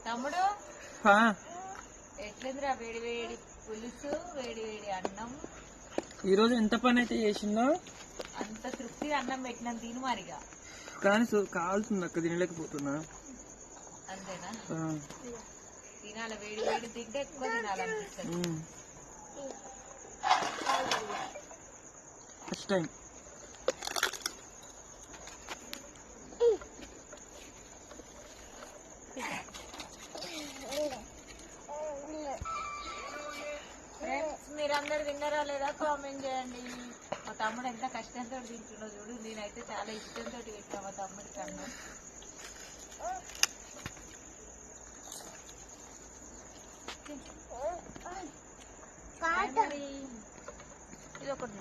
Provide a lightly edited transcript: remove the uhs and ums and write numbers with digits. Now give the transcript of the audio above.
తమ్ముడు ఎట్లుందిరా? వేడి వేడి పులుసు, వేడి వేడి అన్నం. ఈరోజు ఎంత పని అయితే చేసిందో అంత తృప్తిగా అన్నం పెట్టినాం. తిను మరిగా. కానీ కావాల్సింది అక్క, తినలేకపోతున్నా. అంతేనా? తినాలి, వేడి వేడి తింటే ఎక్కువ తినాలనిపిస్తుంది. ఫస్ట్ టైం మీరందరు తిన్నారా లేదా కామెంట్ చేయండి. మా తమ్ముడు ఎంత కష్టంతో తింటున్నావు చూడు. నేనైతే చాలా ఇష్టంతో పెట్టా మా తమ్ముడి కన్నా. ఇది ఒకటి